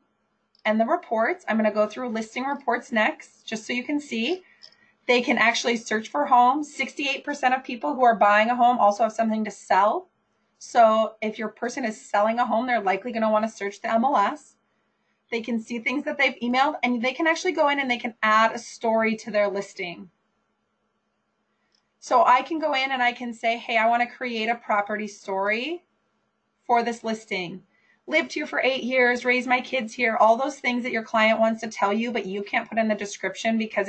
and the reports. I'm going to go through listing reports next, just so you can see. They can actually search for homes. 68% of people who are buying a home also have something to sell. So if your person is selling a home, they're likely going to want to search the MLS. They can see things that they've emailed, and they can actually go in and they can add a story to their listing. So I can go in and I can say, hey, I want to create a property story for this listing. Lived here for 8 years, raised my kids here, all those things that your client wants to tell you, but you can't put in the description because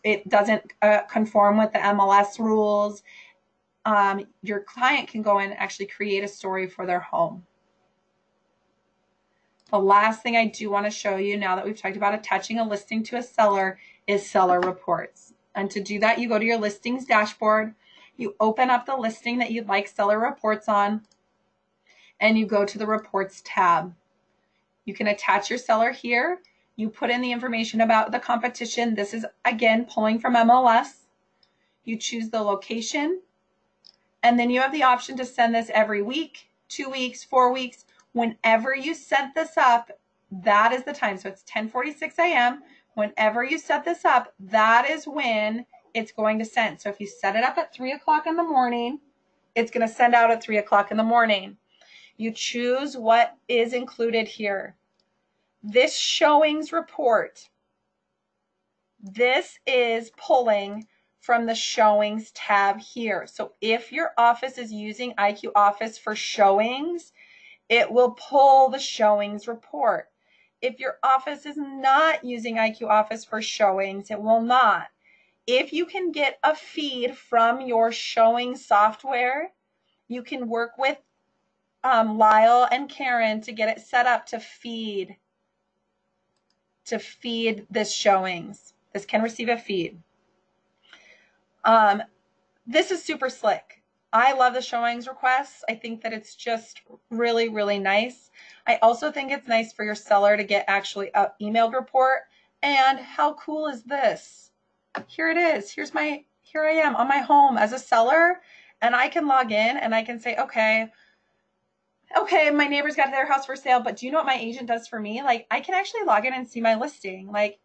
it doesn't conform with the MLS rules. Your client can go in and actually create a story for their home. The last thing I do want to show you, now that we've talked about attaching a listing to a seller, is seller reports. And to do that, you go to your listings dashboard, you open up the listing that you'd like seller reports on, and you go to the reports tab. You can attach your seller here. You put in the information about the competition. This is, again, pulling from MLS. You choose the location, and then you have the option to send this every week, 2 weeks, 4 weeks. Whenever you set this up, that is the time. So it's 10:46 a.m. Whenever you set this up, that is when it's going to send. So if you set it up at 3 o'clock in the morning, it's going to send out at 3 o'clock in the morning. You choose what is included here. This showings report, this is pulling from the showings tab here. So if your office is using IQ Office for showings, it will pull the showings report. If your office is not using IQ Office for showings, it will not. If you can get a feed from your showing software, you can work with Lyle and Karen to get it set up to feed this showings. This can receive a feed. This is super slick. I love the showings requests. I think that it's just really, really nice. I also think it's nice for your seller to get actually an emailed report. And how cool is this? Here it is. Here I am on my home as a seller, and I can log in and I can say, okay, my neighbor's got their house for sale, but do you know what my agent does for me? Like, I can actually log in and see my listing. Like,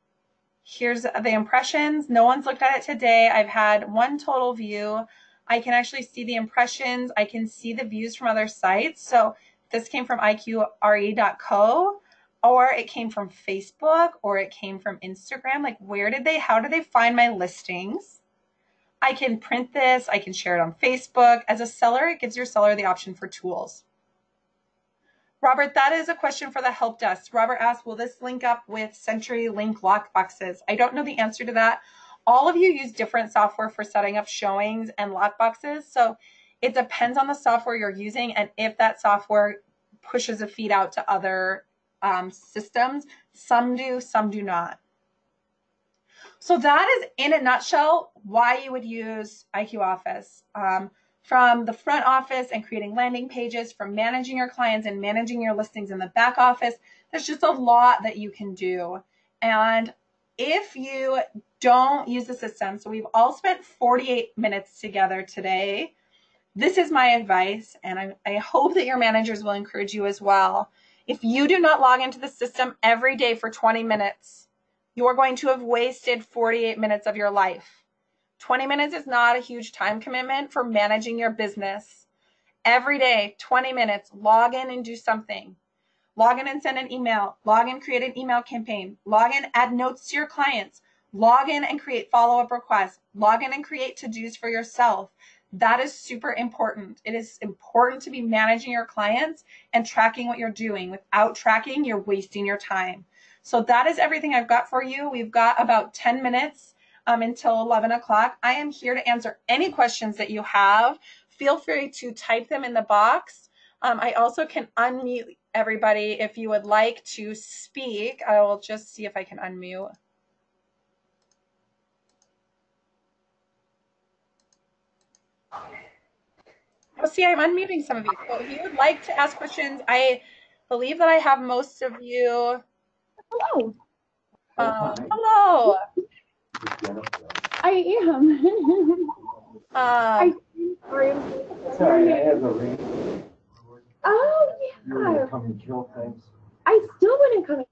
here's the impressions. No one's looked at it today. I've had 1 total view. I can actually see the impressions. I can see the views from other sites. So this came from iqre.co, or it came from Facebook, or it came from Instagram. Like, how did they find my listings? I can print this. I can share it on Facebook. As a seller, it gives your seller the option for tools. Robert, that is a question for the help desk. Robert asked, will this link up with CenturyLink lockboxes? I don't know the answer to that. All of you use different software for setting up showings and lockboxes. So it depends on the software you're using and if that software pushes a feed out to other systems. Some do, some do not. So that is, in a nutshell, why you would use IQ Office. From the front office and creating landing pages, from managing your clients and managing your listings in the back office, there's just a lot that you can do. And if you don't use the system, so we've all spent 48 minutes together today, this is my advice, and I hope that your managers will encourage you as well. If you do not log into the system every day for 20 minutes, you are going to have wasted 48 minutes of your life. 20 minutes is not a huge time commitment for managing your business. Every day, 20 minutes, log in and do something. Log in and send an email. Log in, create an email campaign. Log in, add notes to your clients. Log in and create follow-up requests. Log in and create to-dos for yourself. That is super important. It is important to be managing your clients and tracking what you're doing. Without tracking, you're wasting your time. So that is everything I've got for you. We've got about 10 minutes until 11 o'clock. I am here to answer any questions that you have. Feel free to type them in the box. I also can unmute everybody if you would like to speak. I will just see if I can unmute. Oh, see, I'm unmuting some of you. So if you would like to ask questions, I believe that I have most of you. Hello. Hello. I am. Sorry, I have a ring. Oh, You were gonna come and kill things. I still wouldn't come.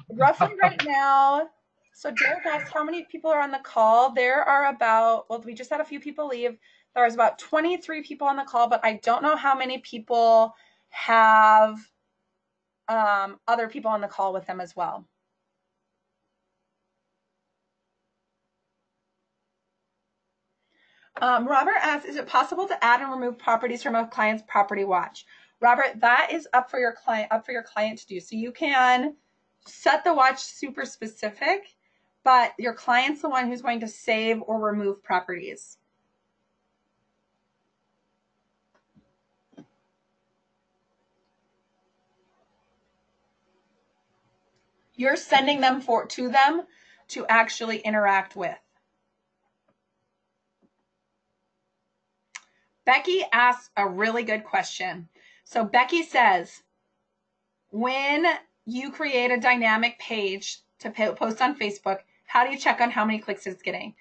Roughly right now, So Derek asked how many people are on the call. There are about, well, we just had a few people leave. There's about 23 people on the call, but I don't know how many people have other people on the call with them as well. Robert asks, is it possible to add and remove properties from a client's property watch? Robert, that is up for your client to do. So you can set the watch super specific, but your client's the one who's going to save or remove properties. You're sending them to them to actually interact with. Becky asks a really good question. So Becky says, when you create a dynamic page to post on Facebook, how do you check on how many clicks it's getting?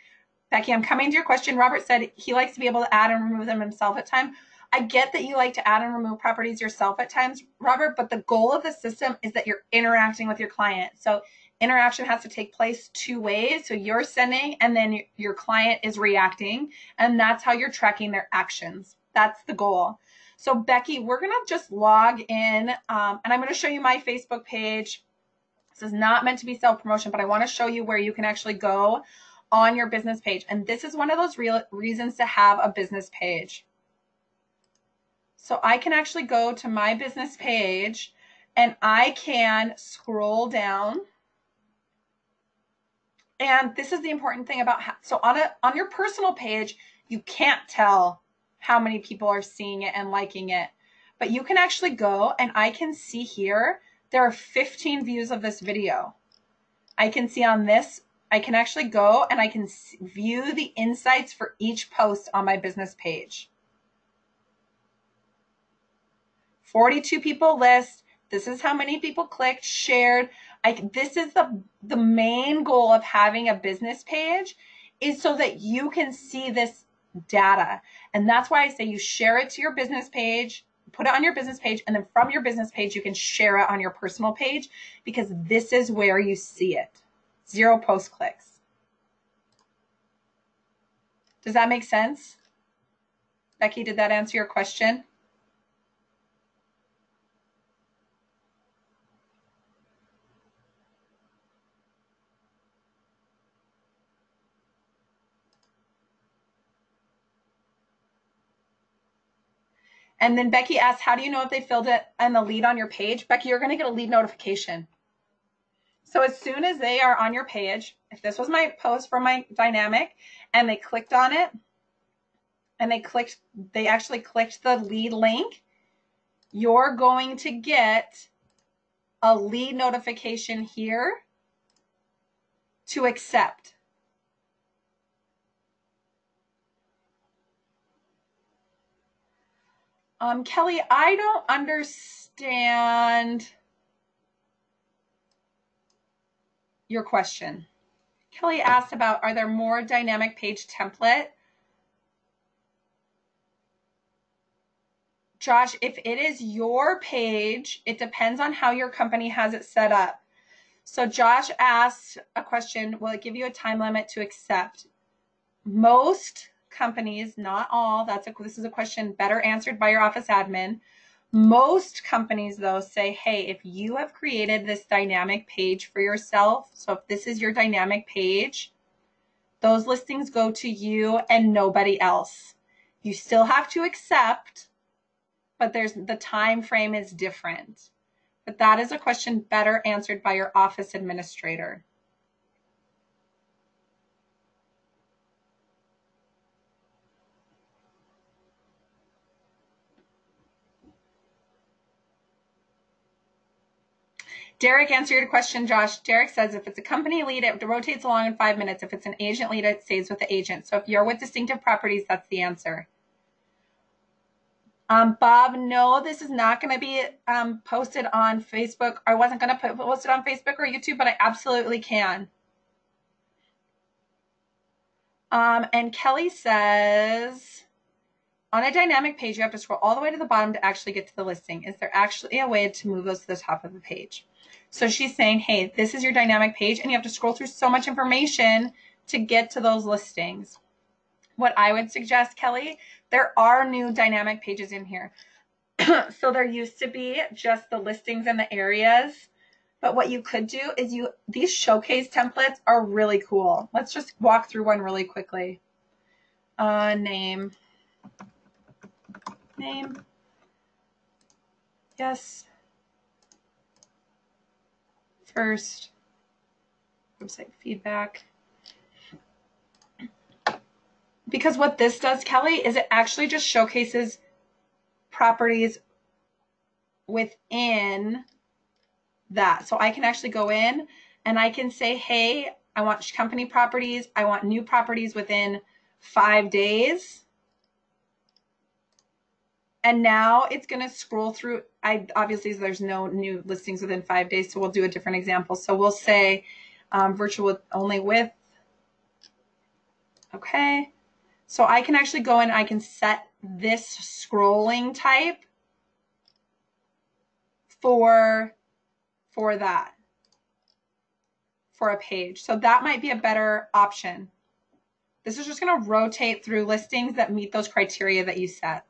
Becky, I'm coming to your question. Robert said he likes to be able to add and remove them himself at times. I get that you like to add and remove properties yourself at times, Robert, but the goal of the system is that you're interacting with your client. So interaction has to take place two ways. So you're sending and then your client is reacting, and that's how you're tracking their actions. That's the goal. So Becky, we're going to just log in, and I'm going to show you my Facebook page. This is not meant to be self-promotion, but I want to show you where you can actually go on your business page. And this is one of those reasons to have a business page. So I can actually go to my business page and I can scroll down. And this is the important thing about so on your personal page, you can't tell how many people are seeing it and liking it. But you can actually go and I can see here, there are 15 views of this video. I can see on this, I can actually go and I can view the insights for each post on my business page. 42 people list. This is how many people clicked, shared. This is the main goal of having a business page, is so that you can see this data. And that's why I say you share it to your business page, put it on your business page, and then from your business page, you can share it on your personal page, because this is where you see it. 0 post clicks. Does that make sense? Becky, did that answer your question? And then Becky asked, how do you know if they filled it and the lead on your page? Becky, you're going to get a lead notification. So as soon as they are on your page, if this was my post for my dynamic and they clicked on it and they actually clicked the lead link, you're going to get a lead notification here to accept. Kelly, I don't understand your question. Kelly asked about, are there more dynamic page template? Josh, if it is your page, it depends on how your company has it set up. So Josh asked a question, will it give you a time limit to accept? Most companies, not all, this is a question better answered by your office admin. Most companies, though, say, hey, if you have created this dynamic page for yourself, so if this is your dynamic page, those listings go to you and nobody else. You still have to accept, but the time frame is different. But that is a question better answered by your office administrator. Derek answered your question, Josh. Derek says if it's a company lead, it rotates along in 5 minutes. If it's an agent lead, it stays with the agent. So if you're with Distinctive Properties, that's the answer. Bob, no, this is not going to be posted on Facebook. I wasn't going to post it on Facebook or YouTube, but I absolutely can. And Kelly says, On a dynamic page, you have to scroll all the way to the bottom to actually get to the listing. Is there actually a way to move those to the top of the page? So she's saying, hey, this is your dynamic page, and you have to scroll through so much information to get to those listings. What I would suggest, Kelly, there are new dynamic pages in here. So there used to be just the listings and the areas. But what you could do is these showcase templates are really cool. Let's just walk through one really quickly. Name. Yes. First. Website feedback. Because what this does, Kelly, is it actually just showcases properties within that. So I can actually go in and I can say, hey, I want company properties. I want new properties within 5 days. And now it's going to scroll through. Obviously, there's no new listings within 5 days, so we'll do a different example. So we'll say virtual only with. Okay. So I can actually go in, I can set this scrolling type for that, for a page. So that might be a better option. This is just going to rotate through listings that meet those criteria that you set.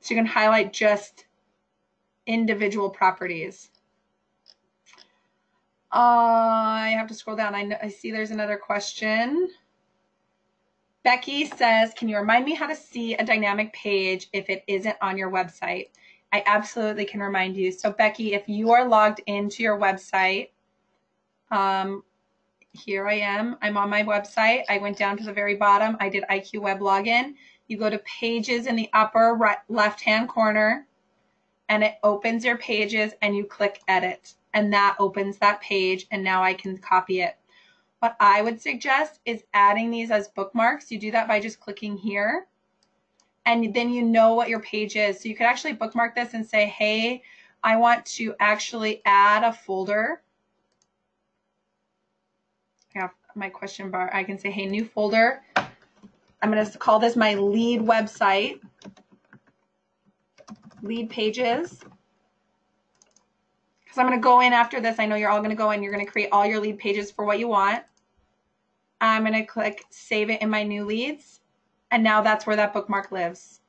So you can highlight just individual properties. I have to scroll down. I see there's another question. Becky says, can you remind me how to see a dynamic page if it isn't on your website? I absolutely can remind you. So Becky, if you are logged into your website, here I am. I'm on my website. I went down to the very bottom. I did IQ Web Login. You go to Pages in the upper right, left-hand corner, and it opens your pages, and you click Edit. And that opens that page, and now I can copy it. What I would suggest is adding these as bookmarks. You do that by just clicking here, and then you know what your page is. So you could actually bookmark this and say, hey, I want to actually add a folder. I have my question bar. I can say, hey, new folder. I'm going to call this my lead website, lead pages. Because I'm going to go in after this. I know you're all going to go in. You're going to create all your lead pages for what you want. I'm going to click Save It in my new leads. And now that's where that bookmark lives.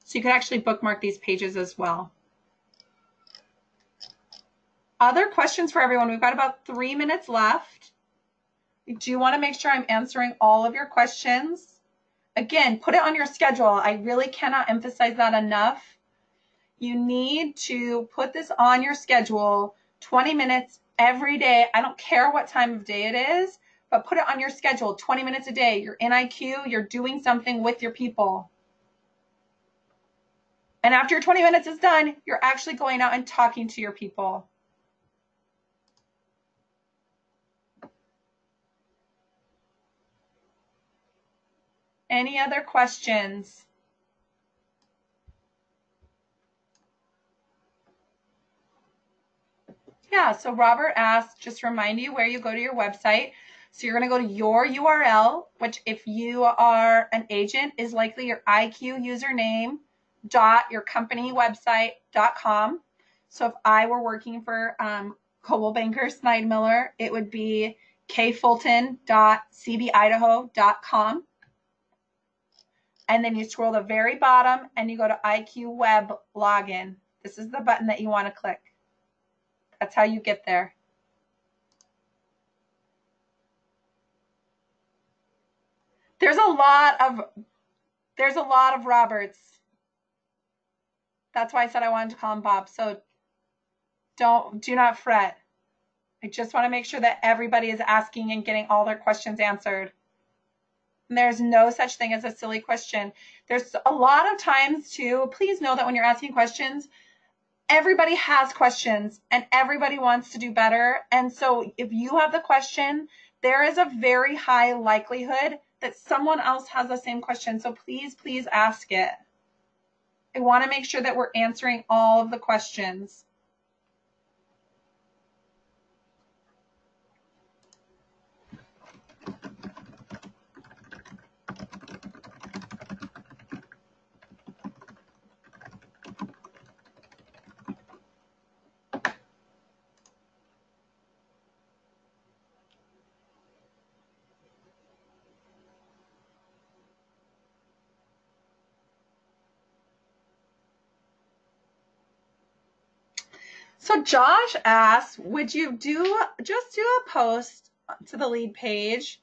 So you can actually bookmark these pages as well. Other questions for everyone? We've got about 3 minutes left. I do want to make sure I'm answering all of your questions. Again, put it on your schedule. I really cannot emphasize that enough. You need to put this on your schedule, 20 minutes every day. I don't care what time of day it is, but put it on your schedule, 20 minutes a day. You're in IQ, you're doing something with your people. And after your 20 minutes is done, you're actually going out and talking to your people. Any other questions? Yeah, so Robert asked, just remind you where you go to your website. So you're going to go to your URL, which if you are an agent is likely your IQ username dot your company website.com. So if I were working for Coldwell Banker Sneidemiller, it would be kfulton.cbidaho.com. And then you scroll to the very bottom and you go to IQ Web Login. This is the button that you want to click. That's how you get there. There's a lot of Roberts. That's why I said I wanted to call him Bob. So do not fret. I just want to make sure that everybody is asking and getting all their questions answered. And there's no such thing as a silly question. There's a lot of times too, please know that when you're asking questions, everybody has questions and everybody wants to do better. And so if you have the question, there is a very high likelihood that someone else has the same question. So please, please ask it. I want to make sure that we're answering all of the questions. So Josh asks, would you just do a post to the lead page,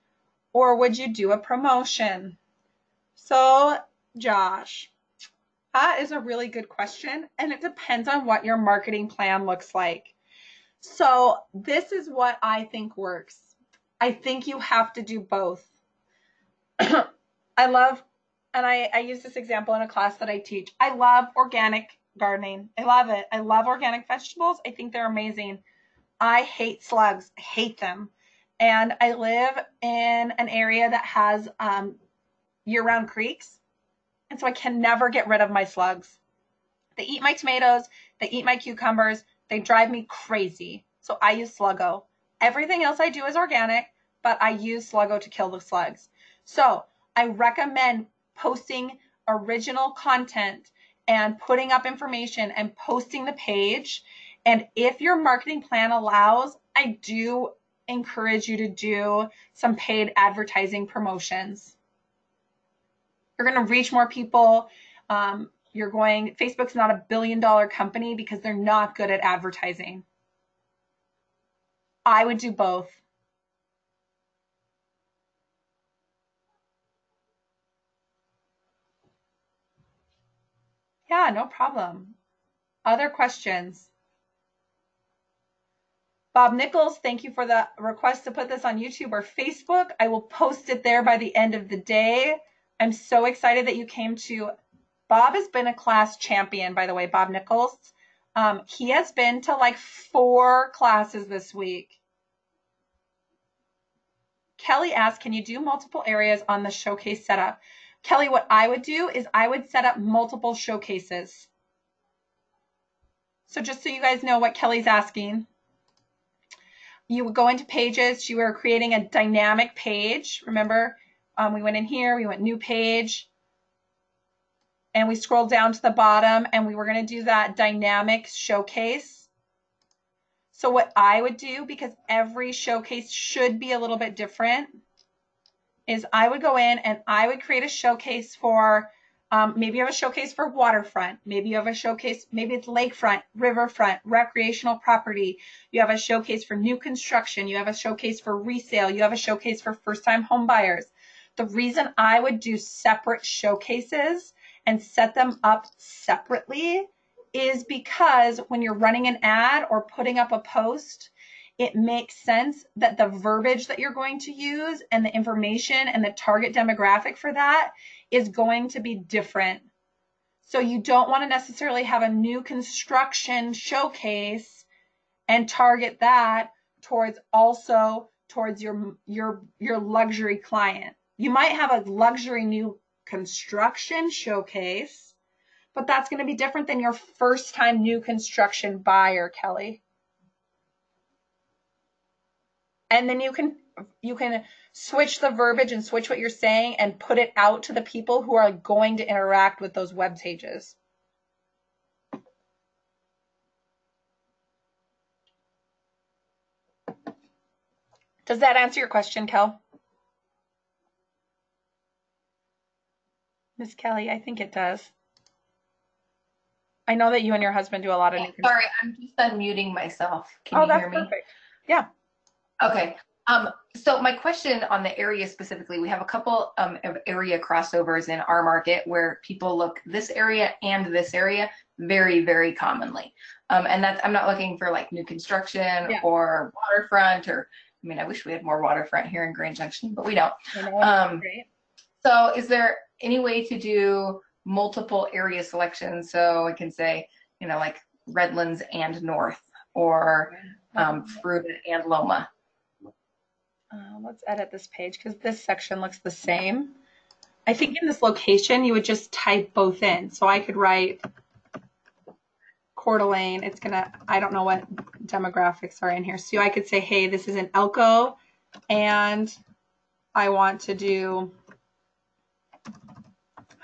or would you do a promotion? So Josh, that is a really good question, and it depends on what your marketing plan looks like. So this is what I think works. I think you have to do both. I love, and I use this example in a class that I teach. I love organic gardening. I love it. I love organic vegetables. I think they're amazing. I hate slugs. I hate them. And I live in an area that has year-round creeks. And so I can never get rid of my slugs. They eat my tomatoes. They eat my cucumbers. They drive me crazy. So I use Sluggo. Everything else I do is organic, but I use Sluggo to kill the slugs. So I recommend posting original content and putting up information and posting the page. And if your marketing plan allows, I do encourage you to do some paid advertising promotions. You're going to reach more people. Facebook's not a billion-dollar company because they're not good at advertising. I would do both. Yeah, no problem. Other questions? Bob Nichols, thank you for the request to put this on YouTube or Facebook. I will post it there by the end of the day. I'm so excited that you came to. Bob has been a class champion, by the way, Bob Nichols. He has been to like 4 classes this week. Kelly asked, can you do multiple areas on the showcase setup? Kelly, what I would do is I would set up multiple showcases. So just so you guys know what Kelly's asking, you would go into pages. You were creating a dynamic page. Remember, we went in here, we went new page, and we scrolled down to the bottom, and we were going to do that dynamic showcase. So what I would do, because every showcase should be a little bit different, is I would go in and I would create a showcase for, maybe you have a showcase for waterfront, maybe you have a showcase, maybe it's lakefront, riverfront, recreational property, you have a showcase for new construction, you have a showcase for resale, you have a showcase for first-time home buyers. The reason I would do separate showcases and set them up separately is because when you're running an ad or putting up a post, it makes sense that the verbiage that you're going to use and the information and the target demographic for that is going to be different. So you don't want to necessarily have a new construction showcase and target that towards your luxury client. You might have a luxury new construction showcase, but that's going to be different than your first time new construction buyer, Kelly. And then you can switch the verbiage and switch what you're saying and put it out to the people who are going to interact with those web pages. Does that answer your question, Kel? Miss Kelly, I think it does. I know that you and your husband do a lot of new. Sorry, I'm just unmuting myself. Can you hear me? Perfect. Yeah. Okay. So my question on the area specifically, we have a couple of area crossovers in our market where people look this area and this area very, very commonly. And that's, I'm not looking for like new construction or waterfront, or, I mean, I wish we had more waterfront here in Grand Junction, but we don't. So is there any way to do multiple area selections? So I can say, you know, like Redlands and North, or Fruita and Loma. Let's edit this page because this section looks the same. I think in this location, you would just type both in. So I could write Coeur d'Alene. It's gonna, I don't know what demographics are in here. So I could say, hey, this is in Elko, and I want to do,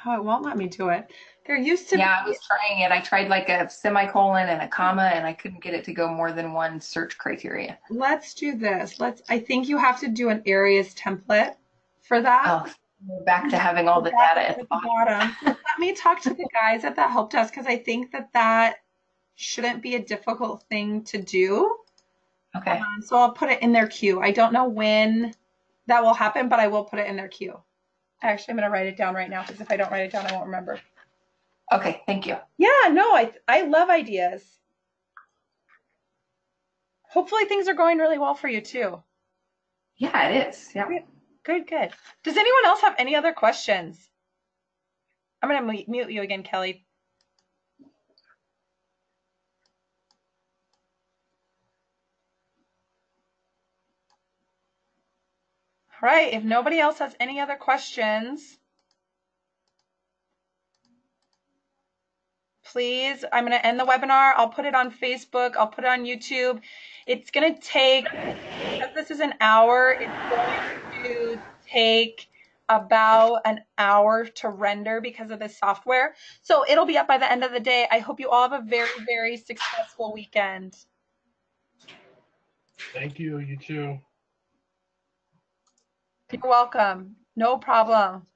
oh, it won't let me do it. There used to be. Yeah, I was trying it. I tried like a semicolon and a comma, and I couldn't get it to go more than one search criteria. Let's do this. I think you have to do an areas template for that. Oh, we're back to having all the data at the bottom. Let me talk to the guys at the help desk, because I think that shouldn't be a difficult thing to do. Okay. So I'll put it in their queue. I don't know when that will happen, but I will put it in their queue. Actually, I'm going to write it down right now because if I don't write it down, I won't remember. Okay, thank you. Yeah, no, I love ideas. Hopefully things are going really well for you too. Yeah, it is. Yeah. Good, good. Does anyone else have any other questions? I'm going to mute you again, Kelly. All right, if nobody else has any other questions, please, I'm going to end the webinar. I'll put it on Facebook. I'll put it on YouTube. It's going to take, because this is an hour, it's going to take about an hour to render because of the software. So it'll be up by the end of the day. I hope you all have a very, very successful weekend. Thank you. You too. You're welcome. No problem.